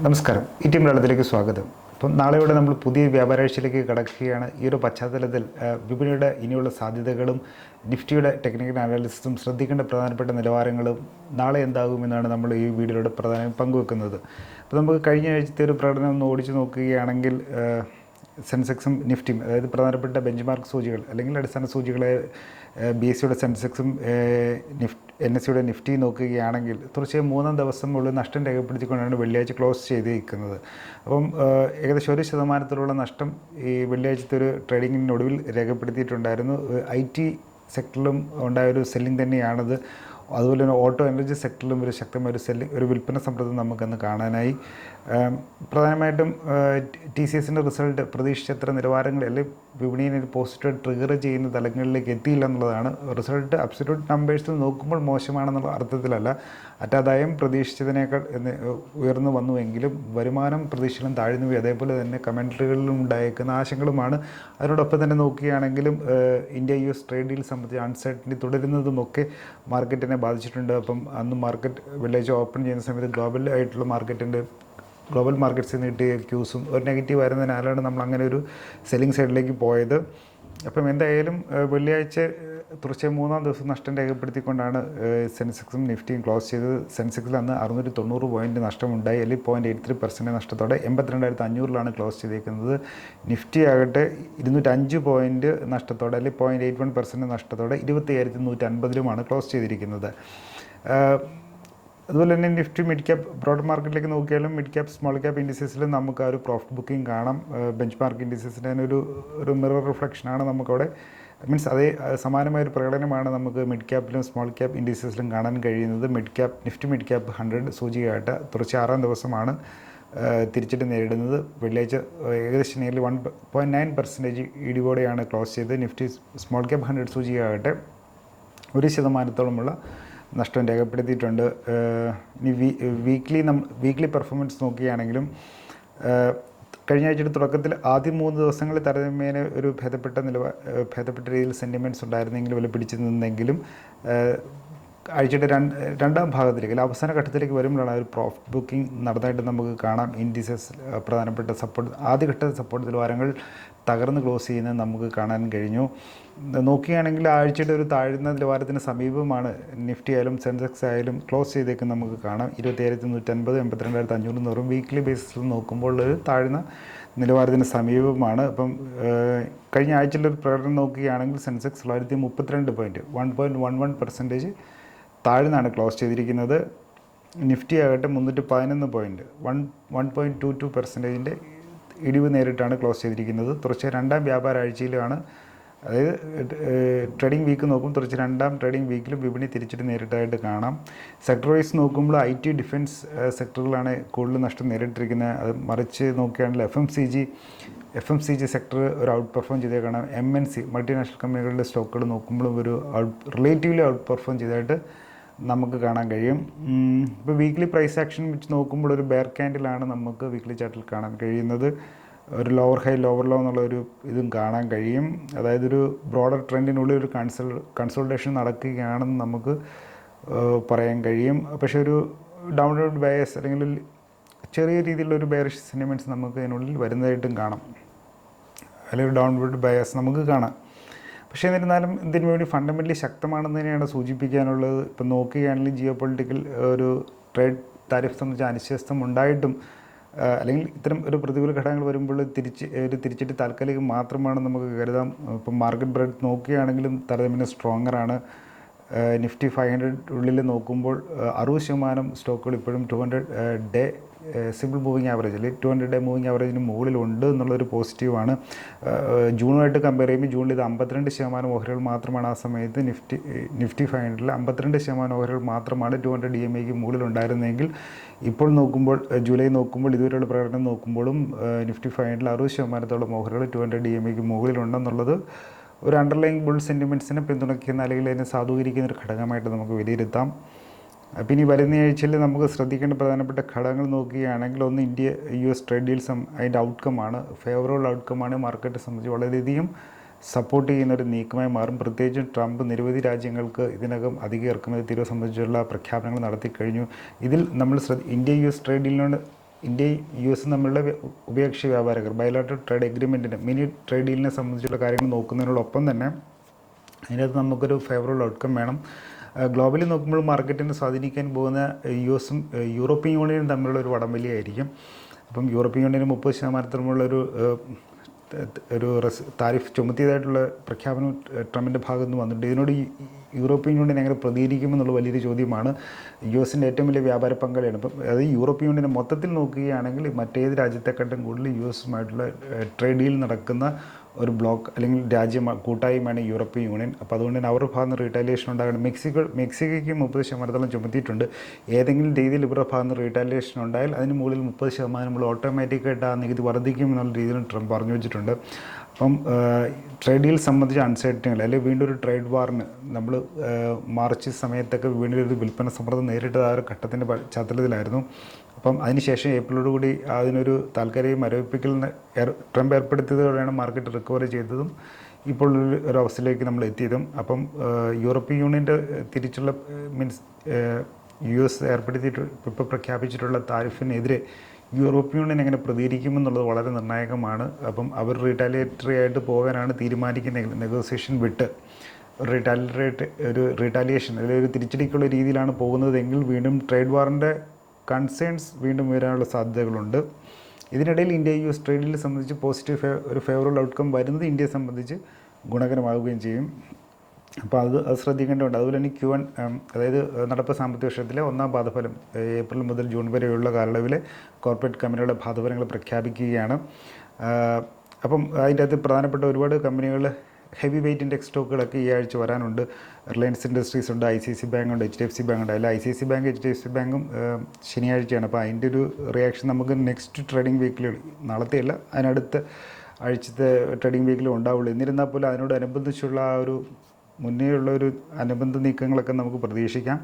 നമസ്കാരം. ഈ മലയാളത്തിലേക്ക് സ്വാഗതം. അപ്പം നാളെയോടെ നമ്മൾ പുതിയ വ്യാപാരാഴ്ചയിലേക്ക് കടക്കുകയാണ്. ഈ ഒരു പശ്ചാത്തലത്തിൽ വിപണിയുടെ ഇനിയുള്ള സാധ്യതകളും നിഫ്റ്റിയുടെ ടെക്നിക്കൽ അനാലിസിസും ശ്രദ്ധിക്കേണ്ട പ്രധാനപ്പെട്ട നിലവാരങ്ങളും നാളെ എന്താകുമെന്നാണ് നമ്മൾ ഈ വീഡിയോയുടെ പ്രധാനം പങ്കുവെക്കുന്നത്. അപ്പോൾ നമുക്ക് കഴിഞ്ഞ ആഴ്ചത്തെ ഒരു പ്രകടനം ഒന്ന് ഓടിച്ചു നോക്കുകയാണെങ്കിൽ സെൻസെക്സും നിഫ്റ്റിയും, അതായത് പ്രധാനപ്പെട്ട ബെഞ്ച് മാർക്ക് സൂചികൾ അല്ലെങ്കിൽ അടിസ്ഥാന സൂചികളെ BSEയുടെ സെൻസെക്സും NSEയുടെ നിഫ്റ്റി നോക്കുകയാണെങ്കിൽ തീർച്ചയായും 3 ദിവസം ഉള്ള നഷ്ടം രേഖപ്പെടുത്തിക്കൊണ്ടാണ് വെള്ളിയാഴ്ച ക്ലോസ് ചെയ്തിരിക്കുന്നത്. അപ്പം ഏകദേശം 1% നഷ്ടം ഈ വെള്ളിയാഴ്ചത്തെ ഒരു ട്രേഡിങ്ങിനൊടുവിൽ രേഖപ്പെടുത്തിയിട്ടുണ്ടായിരുന്നു. IT സെക്ടറിലും ഉണ്ടായൊരു സെല്ലിംഗ് തന്നെയാണത്. അതുപോലെ തന്നെ ഓട്ടോ എനർജി സെക്ടറിലും ഒരു ശക്തമായ ഒരു വിൽപ്പന സമ്മർദ്ദം നമുക്കന്ന് കാണാനായി. പ്രധാനമായിട്ടും TCSൻ്റെ റിസൾട്ട് പ്രതീക്ഷിച്ചത്ര നിലവാരങ്ങൾ അല്ലെങ്കിൽ വിപണിയെ പോസിറ്റീവ് ട്രിഗർ ചെയ്യുന്ന തലങ്ങളിലേക്ക് എത്തിയില്ല എന്നുള്ളതാണ്. റിസൾട്ട് അബ്സല്യൂട്ട് നമ്പേഴ്സിൽ നോക്കുമ്പോൾ മോശമാണെന്നുള്ള അർത്ഥത്തിലല്ല, അറ്റാദായം പ്രതീക്ഷിച്ചതിനേക്കാൾ ഉയർന്നു വന്നുവെങ്കിലും വരുമാനം പ്രതീക്ഷയിലും താഴ്ന്നു പോയി. അതേപോലെ തന്നെ കമൻട്രികളിലും ഉണ്ടായേക്കുന്ന ആശങ്കകളുമാണ്. അതിനോടൊപ്പം തന്നെ നോക്കുകയാണെങ്കിലും ഇന്ത്യ US ട്രേഡ് ഡീൽ സംബന്ധിച്ച് അൺസർട്ടനിറ്റി തുടരുന്നതുമൊക്കെ മാർക്കറ്റിനെ ബാധിച്ചിട്ടുണ്ട്. അപ്പം അന്ന് മാർക്കറ്റ് വെള്ളിയാഴ്ച ഓപ്പൺ ചെയ്യുന്ന സമയത്ത് ഗ്ലോബൽ മാർക്കറ്റ്സിൽ നിന്ന് കിട്ടിയ ക്യൂസും ഒരു നെഗറ്റീവ് ആയിരുന്നതിനാലാണ് നമ്മൾ അങ്ങനെ ഒരു സെല്ലിംഗ് സൈഡിലേക്ക് പോയത്. അപ്പം എന്തായാലും വെള്ളിയാഴ്ച തീർച്ചയായും 3-ാം ദിവസം നഷ്ടം രേഖപ്പെടുത്തിക്കൊണ്ടാണ് സെൻസെക്സും നിഫ്റ്റിയും ക്ലോസ് ചെയ്തത്. സെൻസെക്സിൽ അന്ന് 690 പോയിൻറ്റ് നഷ്ടമുണ്ടായി, അല്ലെങ്കിൽ 0.83% നഷ്ടത്തോടെ 82,500 ക്ലോസ് ചെയ്തിരിക്കുന്നത്. നിഫ്റ്റി ആകട്ടെ 205 പോയിൻറ്റ് നഷ്ടത്തോടെ അല്ലെങ്കിൽ 0.81% നഷ്ടത്തോടെ 25,150 ക്ലോസ് ചെയ്തിരിക്കുന്നത്. അതുപോലെ തന്നെ നിഫ്റ്റി മിഡ് ക്യാപ്പ് ബ്രോഡ് മാർക്കറ്റിലേക്ക് നോക്കിയാലും മിഡ് ക്യാപ്പ് സ്മോൾ ക്യാപ്പ് ഇൻഡിസസിലും നമുക്ക് ആ ഒരു പ്രോഫിറ്റ് ബുക്കിംഗ് കാണാം. ബെഞ്ച് മാർക്ക് ഇൻഡിസസിൻ്റെ ഒരു മിറർ റിഫ്ലക്ഷനാണ് നമുക്കവിടെ, മീൻസ് അതേ സമാനമായൊരു പ്രകടനമാണ് നമുക്ക് മിഡ് ക്യാപ്പിലും സ്മോൾ ക്യാപ്പ് ഇൻഡിസസിലും കാണാൻ കഴിയുന്നത്. നിഫ്റ്റി മിഡ് ക്യാപ്പ് 100 സൂചികയായിട്ട് തുടർച്ച 6-ാം ദിവസമാണ് തിരിച്ചിട്ട് നേരിടുന്നത്. വെള്ളിയാഴ്ച ഏകദേശം നിയർലി 1.9% ഇടിവോടെയാണ് ക്ലോസ് ചെയ്തത്. നിഫ്റ്റി സ്മോൾ ക്യാപ്പ് 100 സൂചികയാകട്ടെ 1% നഷ്ടം രേഖപ്പെടുത്തിയിട്ടുണ്ട്. ഇനി വീക്ക്ലി പെർഫോമൻസ് നോക്കുകയാണെങ്കിലും കഴിഞ്ഞ ആഴ്ചയുടെ തുടക്കത്തിൽ ആദ്യം 3 ദിവസങ്ങളിൽ താരതമ്യേന ഒരു ഭേദപ്പെട്ട രീതിയിൽ സെൻറ്റിമെൻറ്റ്സ് ഉണ്ടായിരുന്നെങ്കിലും വില പിടിച്ചു നിന്നെങ്കിലും ആഴ്ചയുടെ രണ്ടാം ഭാഗത്തിലേക്ക് അല്ലെങ്കിൽ അവസാന ഘട്ടത്തിലേക്ക് വരുമ്പോഴാണ് ഒരു പ്രോഫിറ്റ് ബുക്കിംഗ് നടന്നതായിട്ട് നമുക്ക് കാണാം. ഇൻഡിസസ് പ്രധാനപ്പെട്ട ആദ്യഘട്ട സപ്പോർട്ട് നിലവാരങ്ങൾ തകർന്ന് ക്ലോസ് ചെയ്യുന്നത് നമുക്ക് കാണാൻ കഴിഞ്ഞു. നോക്കുകയാണെങ്കിൽ ആഴ്ചയുടെ ഒരു താഴ്ന്ന നിലവാരത്തിന് സമീപമാണ് നിഫ്റ്റി ആയാലും സെൻസെക്സ് ആയാലും ക്ലോസ് ചെയ്തേക്ക് നമുക്ക് കാണാം. 27,150, 82,500 വീക്ക്ലി ബേസിസിൽ നോക്കുമ്പോൾ ഒരു താഴ്ന്ന നിലവാരത്തിന് സമീപമാണ്. അപ്പം കഴിഞ്ഞ ആഴ്ചയിലൊരു പ്രകടനം നോക്കുകയാണെങ്കിൽ സെൻസെക്സ് 932 പോയിൻറ്റ് 1.11% താഴ്ന്നാണ് ക്ലോസ് ചെയ്തിരിക്കുന്നത്. നിഫ്റ്റി ആകട്ടെ 311 പോയിൻറ്റ് 1.22% ഇടിവ് നേരിട്ടാണ് ക്ലോസ് ചെയ്തിരിക്കുന്നത്. തുടർച്ച 2-ാം വ്യാപാരാഴ്ചയിലാണ്, അതായത് ട്രേഡിംഗ് വീക്ക് നോക്കും തുടർച്ച 2-ാം ട്രേഡിംഗ് വീക്കിലും വിപണി തിരിച്ചിട്ട് നേരിട്ടായിട്ട് കാണാം. സെക്ടർ വൈസ് നോക്കുമ്പോൾ IT ഡിഫൻസ് സെക്ടറിലാണ് കൂടുതൽ നഷ്ടം നേരിട്ടിരിക്കുന്നത്. അത് മറിച്ച് നോക്കുകയാണെങ്കിൽ FMCG സെക്ടർ ഒരു ഔട്ട് പെർഫോം ചെയ്തേ കാണാം. MNC മൾട്ടിനാഷണൽ കമ്പനികളുടെ സ്റ്റോക്കുകൾ നോക്കുമ്പോഴും ഒരു റിലേറ്റീവ്ലി ഔട്ട് പെർഫോം ചെയ്തതായിട്ട് നമുക്ക് കാണാൻ കഴിയും. ഇപ്പോൾ വീക്ക്ലി പ്രൈസ് ആക്ഷൻ വെച്ച് നോക്കുമ്പോൾ ഒരു ബെയർ ക്യാൻഡിലാണ് നമുക്ക് വീക്ക്ലി ചാർട്ടിൽ കാണാൻ കഴിയുന്നത്. ഒരു ലോവർ ഹൈ ലോവർ ലോ എന്നുള്ളൊരു ഇതും കാണാൻ കഴിയും. അതായത് ഒരു ബ്രോഡർ ട്രെൻഡിനുള്ളിൽ ഒരു കൺസോൾട്ടേഷൻ നടക്കുകയാണെന്ന് നമുക്ക് പറയാൻ കഴിയും. പക്ഷേ ഒരു ഡൗൺവേർഡ് ബയസ് അല്ലെങ്കിൽ ചെറിയ രീതിയിലുള്ളൊരു ബെയറിഷ് സെൻറ്റിമെൻറ്റ്സ് നമുക്ക് ഇതിനുള്ളിൽ വരുന്നതായിട്ടും കാണാം, അല്ലെങ്കിൽ ഒരു ഡൗൺവേർഡ് ബയസ് നമുക്ക് കാണാം. പക്ഷേ എന്നിരുന്നാലും ഇതിനു വേണ്ടി ഫണ്ടമെൻ്റലി ശക്തമാണെന്ന് തന്നെയാണ് സൂചിപ്പിക്കാനുള്ളത്. ഇപ്പം നോക്കുകയാണെങ്കിൽ ജിയോ പൊളിറ്റിക്കൽ ഒരു ട്രേഡ് താരിഫ് സംബന്ധിച്ച അനിശ്ചിതത്വം ഉണ്ടായിട്ടും അല്ലെങ്കിൽ ഇത്തരം ഒരു പ്രതികൂല ഘടകങ്ങൾ വരുമ്പോൾ തിരിച്ചിട്ട് താൽക്കാലികം മാത്രമാണ് നമുക്ക് കരുതാം. ഇപ്പം മാർക്കറ്റ് ബ്രെഡ് നോക്കുകയാണെങ്കിലും താരതമ്യേന സ്ട്രോങ്ങറാണ്. നിഫ്റ്റി 500 ഉള്ളിൽ നോക്കുമ്പോൾ 60% സ്റ്റോക്കുകൾ ഇപ്പോഴും 200 ഡേ സിമ്പിൾ മൂവിങ് ആവറേജ് അല്ലെങ്കിൽ 200 ഡേ മൂവിങ് ആവറേജിന് മുകളിലുണ്ട് എന്നുള്ളൊരു പോസിറ്റീവാണ്. ജൂണുമായിട്ട് കമ്പയർ ചെയ്യുമ്പോൾ ജൂണിൽ ഇത് 52% ഓഹരികൾ മാത്രമാണ്. ആ സമയത്ത് നിഫ്റ്റി 500 52% ഓഹരികൾ മാത്രമാണ് 200 DMAക്ക് മുകളിലുണ്ടായിരുന്നെങ്കിൽ ഇപ്പോൾ നോക്കുമ്പോൾ ജൂലൈ നോക്കുമ്പോൾ ഇതുവരെയുള്ള പ്രകടനം നോക്കുമ്പോഴും നിഫ്റ്റി 500 60%-ഓളം ഓഹരികൾ 200 DMAക്ക് മുകളിലുണ്ടെന്നുള്ളത് ഒരു അണ്ടർലൈങ് ബുൾ സെൻറ്റിമെൻറ്റ്സിനെ പിന്തുണയ്ക്കുന്ന അല്ലെങ്കിൽ അതിനെ സാധൂകരിക്കുന്ന ഒരു ഘടകമായിട്ട് നമുക്ക് വിലയിരുത്താം. പിന്നെ ഈ വരുന്ന ആഴ്ചയിൽ നമുക്ക് ശ്രദ്ധിക്കേണ്ട പ്രധാനപ്പെട്ട ഘടകങ്ങൾ നോക്കുകയാണെങ്കിൽ ഒന്ന് ഇന്ത്യ US ട്രേഡ് ഡീൽസ് അതിൻ്റെ ഔട്ട്കമാണ്, ഫേവറബിൾ ഔട്ട്കമാണ് മാർക്കറ്റ് സംബന്ധിച്ച് വളരെയധികം സപ്പോർട്ട് ചെയ്യുന്ന ഒരു നീക്കമായി മാറും. പ്രത്യേകിച്ചും ട്രംപ് നിരവധി രാജ്യങ്ങൾക്ക് ഇതിനകം അധിക ഇറക്കുമതി തീരുവ സംബന്ധിച്ചുള്ള പ്രഖ്യാപനങ്ങൾ നടത്തി കഴിഞ്ഞു. ഇതിൽ നമ്മൾ ഇന്ത്യ US ട്രേഡ് ഡീലിനോട് ഇന്ത്യയും യു എസും തമ്മിലുള്ള ഉഭയകക്ഷി വ്യാപാര ബയലാറ്ററൽ ട്രേഡ് എഗ്രിമെൻറ്റിന് മിനി ട്രേഡ് ഡീലിനെ സംബന്ധിച്ചുള്ള കാര്യങ്ങൾ നോക്കുന്നതിനോടൊപ്പം തന്നെ അതിനകത്ത് നമുക്കൊരു ഫേവറബിൾ ഔട്ട്കം വേണം. ഗ്ലോബലി നോക്കുമ്പോൾ മാർക്കറ്റിനെ സ്വാധീനിക്കാൻ പോകുന്ന യു എസും യൂറോപ്യൻ യൂണിയനും തമ്മിലുള്ള ഒരു വടംവലിയായിരിക്കും. അപ്പം യൂറോപ്യൻ യൂണിയന് 30% ഒരു താരിഫ് ചുമത്തിയതായിട്ടുള്ള പ്രഖ്യാപനം ട്രംപിൻ്റെ ഭാഗത്ത് നിന്ന് വന്നിട്ടുണ്ട്. ഇതിനോട് യൂറോപ്യൻ യൂണിയൻ എങ്ങനെ പ്രതികരിക്കുമെന്നുള്ള വലിയൊരു ചോദ്യമാണ്. യു എസിൻ്റെ ഏറ്റവും വലിയ വ്യാപാര പങ്കാളിയാണ്. ഇപ്പം അത് യൂറോപ്യൻ യൂണിയനെ മൊത്തത്തിൽ നോക്കുകയാണെങ്കിൽ മറ്റേത് രാജ്യത്തെക്കാട്ടും കൂടുതൽ യു എസുമായിട്ടുള്ള ട്രേഡ് ഡീൽ നടക്കുന്ന ഒരു ബ്ലോക്ക് അല്ലെങ്കിൽ കൂട്ടായ്മയാണ് യൂറോപ്യൻ യൂണിയൻ. അപ്പോൾ അതുകൊണ്ട് തന്നെ അവരുടെ ഭാഗത്ത് നിന്ന് റീറ്റാലിയേഷൻ ഉണ്ടാകണം. മെക്സിക്കോയ്ക്ക് 30% ചുമത്തിയിട്ടുണ്ട്. ഏതെങ്കിലും രീതിയിൽ ഇവരുടെ ഭാഗത്ത് നിന്ന് റീറ്റാലിയേഷൻ ഉണ്ടായാൽ അതിന് മുകളിൽ 30% നമ്മൾ ഓട്ടോമാറ്റിക്കായിട്ട് ആ നികുതി വർദ്ധിക്കും എന്നുള്ള രീതിയിൽ ട്രംപ് പറഞ്ഞു വെച്ചിട്ടുണ്ട്. അപ്പം ട്രേഡ് ഡീൽ സംബന്ധിച്ച അൺസർട്ടനികൾ അല്ലെങ്കിൽ വീണ്ടും ഒരു ട്രേഡ് വാറിന് നമ്മൾ മാർച്ച് സമയത്തൊക്കെ വീണ്ടും ഒരു വിൽപ്പന സമ്മർദ്ദം നേരിട്ടത് ആ ഒരു ഘട്ടത്തിൻ്റെ പശ്ചാത്തലത്തിലായിരുന്നു. അപ്പം അതിനുശേഷം ഏപ്രിലോടുകൂടി അതിനൊരു താൽക്കാലിക മരവിപ്പിക്കലിന് ട്രംപ് ഏർപ്പെടുത്തിയതോടെയാണ് മാർക്കറ്റ് റിക്കവർ ചെയ്തതും ഇപ്പോൾ ഒരു അവസ്ഥയിലേക്ക് നമ്മൾ എത്തിയതും. അപ്പം യൂറോപ്യൻ യൂണിയൻ്റെ തിരിച്ചുള്ള യു എസ് ഇപ്പോൾ പ്രഖ്യാപിച്ചിട്ടുള്ള താരിഫിനെതിരെ യൂറോപ്യൻ യൂണിയൻ എങ്ങനെ പ്രതികരിക്കുമെന്നുള്ളത് വളരെ നിർണായകമാണ്. അപ്പം അവർ റീറ്റാലിയേറ്ററി ആയിട്ട് പോകാനാണ് തീരുമാനിക്കുന്ന നെഗോസിയേഷൻ വിട്ട് റീറ്റാലിയേഷൻ അല്ലെങ്കിൽ ഒരു തിരിച്ചടിക്കുള്ള രീതിയിലാണ് പോകുന്നതെങ്കിൽ വീണ്ടും ട്രേഡ് വാറിൻ്റെ കൺസേൺസ് വീണ്ടും വരാനുള്ള സാധ്യതകളുണ്ട്. ഇതിനിടയിൽ ഇന്ത്യ യു എസ് ട്രേഡിൽ സംബന്ധിച്ച് ഒരു ഫേവറബിൾ ഔട്ട്കം വരുന്നത് ഇന്ത്യയെ സംബന്ധിച്ച് ഗുണകരമാവുകയും ചെയ്യും. അപ്പോൾ അത് ശ്രദ്ധിക്കേണ്ടതുണ്ട്. അതുപോലെ തന്നെ Q1 അതായത് നടപ്പ് സാമ്പത്തിക വർഷത്തിലെ ഒന്നാം പാദഫലം ഏപ്രിൽ മുതൽ ജൂൺ വരെയുള്ള കാലയളവിലെ കോർപ്പറേറ്റ് കമ്പനികളുടെ പാദഫലങ്ങൾ പ്രഖ്യാപിക്കുകയാണ്. അപ്പം അതിൻ്റെ അകത്ത് പ്രധാനപ്പെട്ട ഒരുപാട് കമ്പനികൾ ഹെവി വെയ്റ്റ് ഇൻഡെക്സ് സ്റ്റോക്കുകളൊക്കെ ഈ ആഴ്ച വരാനുണ്ട്. റിലയൻസ് ഇൻഡസ്ട്രീസ് ഉണ്ട്, ICICI ബാങ്ക് ഉണ്ട്, HDFC ബാങ്ക് ഉണ്ട്. അതിൽ ICICI ബാങ്ക് HDFC ബാങ്കും ശനിയാഴ്ചയാണ്. അപ്പോൾ അതിൻ്റെ ഒരു റിയാക്ഷൻ നമുക്ക് നെക്സ്റ്റ് ട്രേഡിംഗ് വീക്കിൽ, നാളത്തെയല്ല അതിനടുത്ത ആഴ്ചത്തെ ട്രേഡിംഗ് വീക്കിലും ഉണ്ടാവുള്ളൂ. എന്നിരുന്നാൽ പോലും അതിനോടനുബന്ധിച്ചുള്ള ആ ഒരു മുന്നേയുള്ള ഒരു അനുബന്ധ നീക്കങ്ങളൊക്കെ നമുക്ക് പ്രതീക്ഷിക്കാം.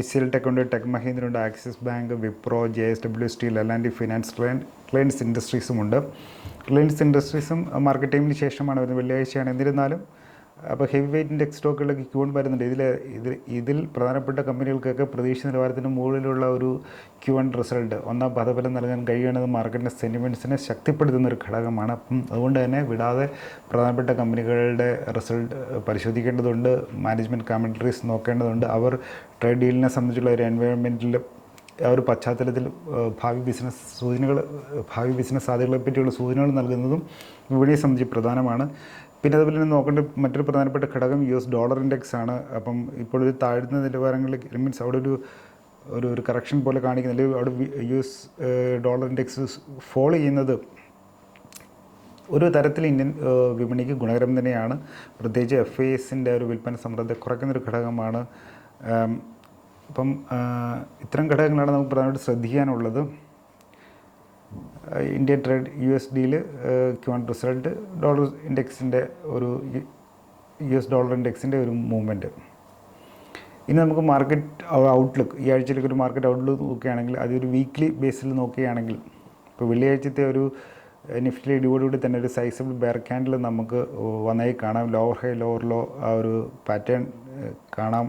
HCL ടെക് ഉണ്ട്, ടെക് മഹീന്ദ്ര ഉണ്ട്, Axis Bank, Wipro, JSW Steel, L&T Finance, Reliance ഇൻഡസ്ട്രീസും ഉണ്ട്. റിലയൻസ് ഇൻഡസ്ട്രീസും മാർക്കറ്റ് ടൈമിന് ശേഷമാണ് വരുന്നത്, വെള്ളിയാഴ്ചയാണ്. എന്നിരുന്നാലും അപ്പോൾ ഹെവി വെയ്റ്റ് ഇൻഡെക്സ് സ്റ്റോക്കുകളിലേക്ക് Q1 വരുന്നുണ്ട്. ഇതിൽ പ്രധാനപ്പെട്ട കമ്പനികൾക്കൊക്കെ പ്രതീക്ഷ നിലവാരത്തിന് മുകളിലുള്ള ഒരു Q1 റിസൾട്ട്, ഒന്നാം പാദഫലം നൽകാൻ കഴിയുന്നത് മാർക്കറ്റിൻ്റെ സെൻറ്റിമെൻറ്റ്സിനെ ശക്തിപ്പെടുത്തുന്ന ഒരു ഘടകമാണ്. അപ്പം അതുകൊണ്ട് തന്നെ വിടാതെ പ്രധാനപ്പെട്ട കമ്പനികളുടെ റിസൾട്ട് പരിശോധിക്കേണ്ടതുണ്ട്, മാനേജ്മെൻറ്റ് കമൻട്രീസ് നോക്കേണ്ടതുണ്ട്. അവർ ട്രേഡ് ഡീലിനെ സംബന്ധിച്ചുള്ള ഒരു എൻവയോൺമെൻറ്റിൽ ആ ഒരു പശ്ചാത്തലത്തിൽ ഭാവി ബിസിനസ് സാധ്യതകളെ പറ്റിയുള്ള സൂചനകൾ നൽകുന്നതും വിപണിയെ സംബന്ധിച്ച് പ്രധാനമാണ്. പിന്നെ അതുപോലെ തന്നെ നോക്കേണ്ട മറ്റൊരു പ്രധാനപ്പെട്ട ഘടകം US ഡോളർ ഇൻഡെക്സ് ആണ്. അപ്പം ഇപ്പോൾ ഒരു താഴ്ന്ന നിലവാരങ്ങളിൽ മീൻസ് അവിടെ ഒരു കറക്ഷൻ പോലെ കാണിക്കുന്നില്ല. അവിടെ US ഡോളർ ഇൻഡെക്സ് ഫോളോ ചെയ്യുന്നത് ഒരു തരത്തിൽ ഇന്ത്യൻ വിപണിക്ക് ഗുണകരം തന്നെയാണ്. പ്രത്യേകിച്ച് FISൻ്റെ ഒരു വിൽപ്പന സമ്മർദ്ദത്തെ കുറയ്ക്കുന്നൊരു ഘടകമാണ്. അപ്പം ഇത്തരം ഘടകങ്ങളാണ് നമുക്ക് പ്രധാനമായിട്ട് ശ്രദ്ധിക്കാനുള്ളത്. ഇന്ത്യൻ ട്രേഡ് USDയിൽ Q1 റിസൾട്ട്, ഡോളർ ഇൻഡെക്സിൻ്റെ US ഡോളർ ഇൻഡെക്സിൻ്റെ ഒരു മൂവ്മെൻറ്റ്. ഇനി നമുക്ക് മാർക്കറ്റ് ഔട്ട്ലുക്ക്, ഈ ആഴ്ചയിലേക്ക് ഒരു മാർക്കറ്റ് ഔട്ട്ലുക്ക് നോക്കുകയാണെങ്കിൽ അതൊരു വീക്ക്ലി ബേസിൽ നോക്കുകയാണെങ്കിൽ ഇപ്പോൾ വെള്ളിയാഴ്ചത്തെ ഒരു നിഫ്റ്റി ഇടിവോടുകൂടി തന്നെ ഒരു സൈസബിൾ ബെയർ ക്യാൻഡിൽ നമുക്ക് വന്നായി കാണാം. ലോവർ ഹൈ ലോവർ ലോ ആ ഒരു പാറ്റേൺ കാണാം.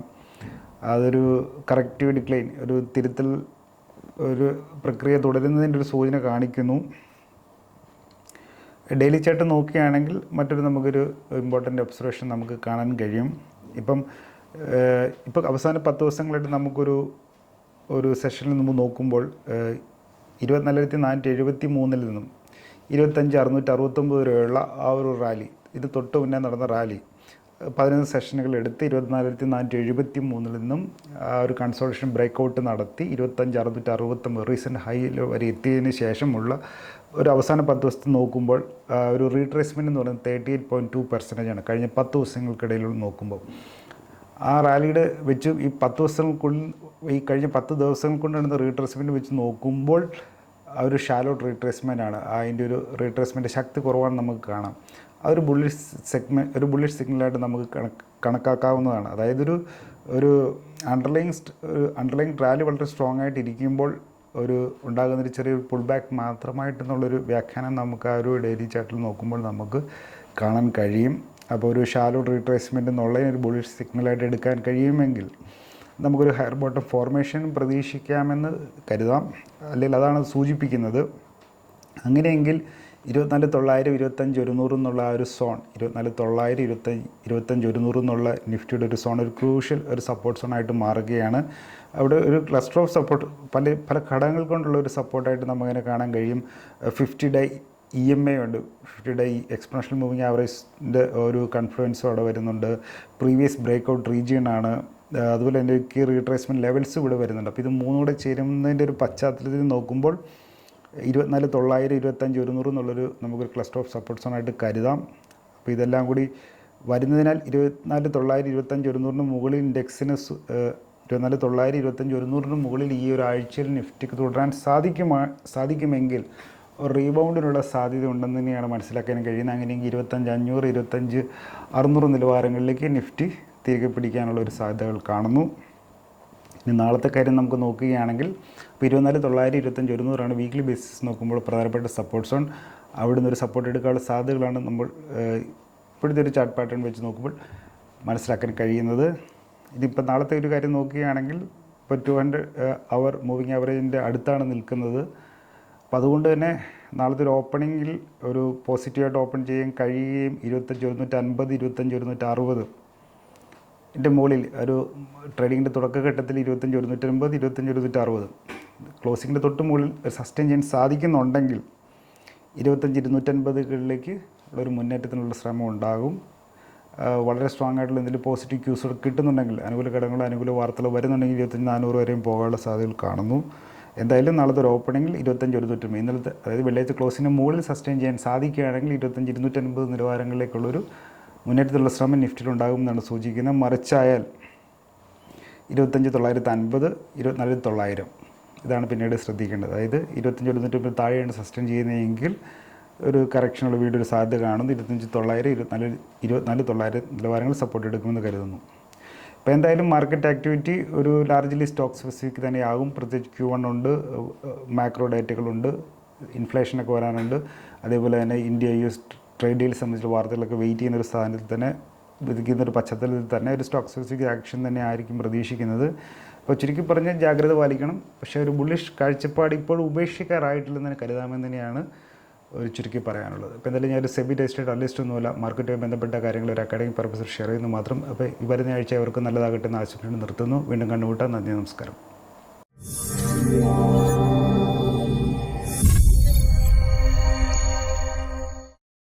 അതൊരു കറക്റ്റീവ് ഡിക്ലൈൻ, ഒരു തിരുത്തൽ ഒരു പ്രക്രിയ തുടരുന്നതിൻ്റെ ഒരു സൂചന കാണിക്കുന്നു. ഡെയിലി ചാർട്ട് നോക്കുകയാണെങ്കിൽ നമുക്കൊരു ഇമ്പോർട്ടൻ്റ് ഒബ്സർവേഷൻ നമുക്ക് കാണാൻ കഴിയും. ഇപ്പോൾ അവസാന 10 ദിവസങ്ങളായിട്ട് നമുക്കൊരു സെഷനിൽ നമ്മൾ നോക്കുമ്പോൾ 24,473 നിന്നും 25,669 വരെയുള്ള ആ ഒരു റാലി, ഇത് തൊട്ട് മുന്നേ നടന്ന റാലി 15 സെഷനുകൾ എടുത്ത് 24,473 നിന്നും ആ ഒരു കൺസോൾട്ടേഷൻ ബ്രേക്കൗട്ട് നടത്തി 25,669 റീസെൻറ്റ് ഹൈയിൽ വരെ എത്തിയതിന് ശേഷമുള്ള ഒരു അവസാന 10 ദിവസത്തെ നോക്കുമ്പോൾ ഒരു റീട്രേസ്മെൻറ്റ് എന്ന് പറയുന്നത് 38.2% കഴിഞ്ഞ 10 ദിവസങ്ങൾക്കിടയിൽ നോക്കുമ്പോൾ. ആ റാലിയുടെ വെച്ച് ഈ 10 ദിവസങ്ങൾക്കുള്ളിൽ ഈ കഴിഞ്ഞ 10 ദിവസങ്ങൾ കൊണ്ട് നടന്ന റീട്രേസ്മെൻറ്റ് വെച്ച് നോക്കുമ്പോൾ ആ ഒരു ഷാലോ റീട്രേസ്മെൻ്റ് ആണ്. അതിൻ്റെ ഒരു റീട്രേസ്മെൻറ്റ് ശക്തി കുറവാണ് നമുക്ക് കാണാം. അതൊരു ബുള്ളിഷ് സിഗ്നലായിട്ട് നമുക്ക് കണക്കാക്കാവുന്നതാണ്. അതായത് ഒരു അണ്ടർലൈങ് റാലി വളരെ സ്ട്രോങ് ആയിട്ട് ഇരിക്കുമ്പോൾ ഉണ്ടാകുന്നൊരു ചെറിയൊരു പുൾ ബാക്ക് മാത്രമായിട്ടെന്നുള്ളൊരു വ്യാഖ്യാനം നമുക്ക് ആ ഒരു ഡെയിലി ചാർട്ടിൽ നോക്കുമ്പോൾ നമുക്ക് കാണാൻ കഴിയും. അപ്പോൾ ഒരു ഷാലോ റീട്രേസ്മെൻ്റ് എന്നുള്ളതിന് ഒരു ബുള്ളിഷ് സിഗ്നലായിട്ട് എടുക്കാൻ കഴിയുമെങ്കിൽ നമുക്കൊരു ഹയർ ബോട്ടം ഫോർമേഷൻ പ്രതീക്ഷിക്കാമെന്ന് കരുതാം, അല്ലെങ്കിൽ അതാണ് സൂചിപ്പിക്കുന്നത്. അങ്ങനെയെങ്കിൽ 24,900 25,100 എന്നുള്ള ആ ഒരു സോൺ, 24,900 25,100 എന്നുള്ള നിഫ്റ്റിയുടെ ഒരു സോൺ ഒരു ക്രൂഷ്യൽ ഒരു സപ്പോർട്ട് സോണായിട്ട് മാറുകയാണ്. അവിടെ ഒരു ക്ലസ്റ്റർ ഓഫ് സപ്പോർട്ട് പല ഘടകങ്ങൾ കൊണ്ടുള്ള ഒരു സപ്പോർട്ടായിട്ട് നമുക്കതിനെ കാണാൻ കഴിയും. 50 ഡേ EMA ഉണ്ട്, 50 ഡേ എക്സ്പോണൻഷ്യൽ മൂവിങ് ആവറേജിൻ്റെ ഒരു കൺഫ്ലുവൻസും അവിടെ വരുന്നുണ്ട്. പ്രീവിയസ് ബ്രേക്ക്ഔട്ട് റീജിയൻ ആണ്. അതുപോലെ തന്നെ കീ റീട്രേസ്മെൻറ്റ് ലെവൽസ് ഇവിടെ വരുന്നുണ്ട്. അപ്പോൾ ഇത് മൂന്നും കൂടെ ചേരുന്നതിൻ്റെ ഒരു പശ്ചാത്തലത്തിൽ നോക്കുമ്പോൾ 24,900 25,100 എന്നുള്ളൊരു നമുക്കൊരു ക്ലസ്റ്റർ ഓഫ് സപ്പോർട്ട് സോണായിട്ട് കരുതാം. അപ്പോൾ ഇതെല്ലാം കൂടി വരുന്നതിനാൽ 24,900 25,100 മുകളിൽ ഇൻഡെക്സിന് 24,900 25,100 മുകളിൽ ഈ ഒരു ആഴ്ചയിൽ നിഫ്റ്റിക്ക് തുടരാൻ സാധിക്കുമെങ്കിൽ ഒരു റീബൗണ്ടിനുള്ള സാധ്യത ഉണ്ടെന്ന് തന്നെയാണ് മനസ്സിലാക്കാൻ കഴിയുന്നത്. അങ്ങനെയെങ്കിൽ 25,500 25,600 നിലവാരങ്ങളിലേക്ക് നിഫ്റ്റി തിരികെ പിടിക്കാനുള്ള ഒരു സാധ്യതകൾ കാണുന്നു. ഇനി നാളത്തെ കാര്യം നമുക്ക് നോക്കുകയാണെങ്കിൽ ഇപ്പോൾ 24,900 25,100 വീക്ക്ലി ബേസിസ് നോക്കുമ്പോൾ പ്രധാനപ്പെട്ട സപ്പോർട്ട് സോൺ. അവിടെ നിന്നൊരു സപ്പോർട്ട് എടുക്കാനുള്ള സാധ്യതകളാണ് നമ്മൾ ഇപ്പോഴത്തെ ഒരു ചാർട്ട് പാറ്റേൺ വെച്ച് നോക്കുമ്പോൾ മനസ്സിലാക്കാൻ കഴിയുന്നത്. ഇതിപ്പോൾ നാളത്തെ ഒരു കാര്യം നോക്കുകയാണെങ്കിൽ ഇപ്പോൾ 200 അവർ മൂവിങ് ആവറേജിൻ്റെ അടുത്താണ് നിൽക്കുന്നത്. അപ്പോൾ അതുകൊണ്ട് തന്നെ നാളത്തെ ഒരു ഓപ്പണിങ്ങിൽ ഒരു പോസിറ്റീവായിട്ട് ഓപ്പൺ ചെയ്യാൻ കഴിയുകയും 25,150 25,160 ഇതിൻ്റെ മുകളിൽ ഒരു ട്രേഡിങ്ങിൻ്റെ തുടക്കഘട്ടത്തിൽ 25,150 25,160 ക്ലോസിങ്ങിൻ്റെ തൊട്ട് മുകളിൽ സസ്റ്റെയിൻ ചെയ്യാൻ സാധിക്കുന്നുണ്ടെങ്കിൽ 25,250കളിലേക്ക് ഉള്ളൊരു മുന്നേറ്റത്തിനുള്ള ശ്രമം ഉണ്ടാകും. വളരെ സ്ട്രോങ് ആയിട്ടുള്ള എന്തെങ്കിലും പോസിറ്റീവ് ക്യൂസ് കിട്ടുന്നുണ്ടെങ്കിൽ, അനുകൂല ഘടകങ്ങളോ അനുകൂല വാർത്തകളോ വരുന്നുണ്ടെങ്കിൽ 25,400 വരെയും പോകാനുള്ള സാധ്യതകൾ കാണുന്നു. എന്തായാലും നാളത്തെ ഒരു ഓപ്പണിങ്ങിൽ 25,150 ഇന്നലത്തെ അതായത് വെള്ളിയാഴ്ച ക്ലോസിന് മുകളിൽ സസ്റ്റെയിൻ ചെയ്യാൻ സാധിക്കുകയാണെങ്കിൽ 25,250 നിലവാരങ്ങളിലേക്കുള്ളൊരു മുന്നേറ്റത്തിലുള്ള ശ്രമം നിഫ്റ്റിയിലുണ്ടാകും എന്നാണ് സൂചിക്കുന്നത്. മറിച്ചായാൽ 25,950 24,900 ഇതാണ് പിന്നീട് ശ്രദ്ധിക്കേണ്ടത്. അതായത് 25,150 താഴെയാണ് സസ്റ്റെയിൻ ചെയ്യുന്നതെങ്കിൽ ഒരു കറക്ഷനുള്ള വീടൊരു സാധ്യത കാണുന്നു. 25,900 24,900 നിലവാരങ്ങൾ സപ്പോർട്ട് എടുക്കുമെന്ന് കരുതുന്നു. ഇപ്പോൾ എന്തായാലും മാർക്കറ്റ് ആക്ടിവിറ്റി ഒരു ലാർജ്ലി സ്റ്റോക്ക് സ്പെസിഫിക് തന്നെയാകും. പ്രത്യേകിച്ച് Q1 ഉണ്ട്, മാക്രോ ഡേറ്റകളുണ്ട്, ഇൻഫ്ലേഷനൊക്കെ വരാനുണ്ട്. അതേപോലെ തന്നെ ഇന്ത്യ US ട്രേഡ് ഡീൽ സംബന്ധിച്ചുള്ള വാർത്തകളൊക്കെ വെയിറ്റ് ചെയ്യുന്നൊരു സ്ഥാനത്തിൽ തന്നെ വിധിക്കുന്നൊരു പശ്ചാത്തലത്തിൽ തന്നെ ഒരു സ്റ്റോക്ക് സ്പെസിഫിക് ആക്ഷൻ തന്നെ ആയിരിക്കും പ്രതീക്ഷിക്കുന്നത്. അപ്പോൾ ചുരുക്കി പറഞ്ഞാൽ ജാഗ്രത പാലിക്കണം. പക്ഷേ ഒരു ബുള്ളിഷ് കാഴ്ചപ്പാട് ഇപ്പോൾ ഉപേക്ഷിക്കാറായിട്ടില്ലെന്ന് കരുതാമെന്ന് തന്നെയാണ് ഒരു ചുരുക്കി പറയാനുള്ളത്. അപ്പോൾ എന്തായാലും ഞാനൊരു സെബി രജിസ്റ്റേർഡ് അനലിസ്റ്റ് ഒന്നുമല്ല, മാർക്കറ്റുമായി ബന്ധപ്പെട്ട കാര്യങ്ങൾ ഒരു അക്കാഡമിക് പർപ്പസിൽ ഷെയർ ചെയ്യുന്നു മാത്രം. അപ്പോൾ ഈ വരുന്ന ആഴ്ച അവർക്ക് നല്ലതാകട്ടെ എന്ന് ആശംസിച്ചുകൊണ്ട് നിർത്തുന്നു. വീണ്ടും കണ്ടുമുട്ടാം. നന്ദി, നമസ്കാരം.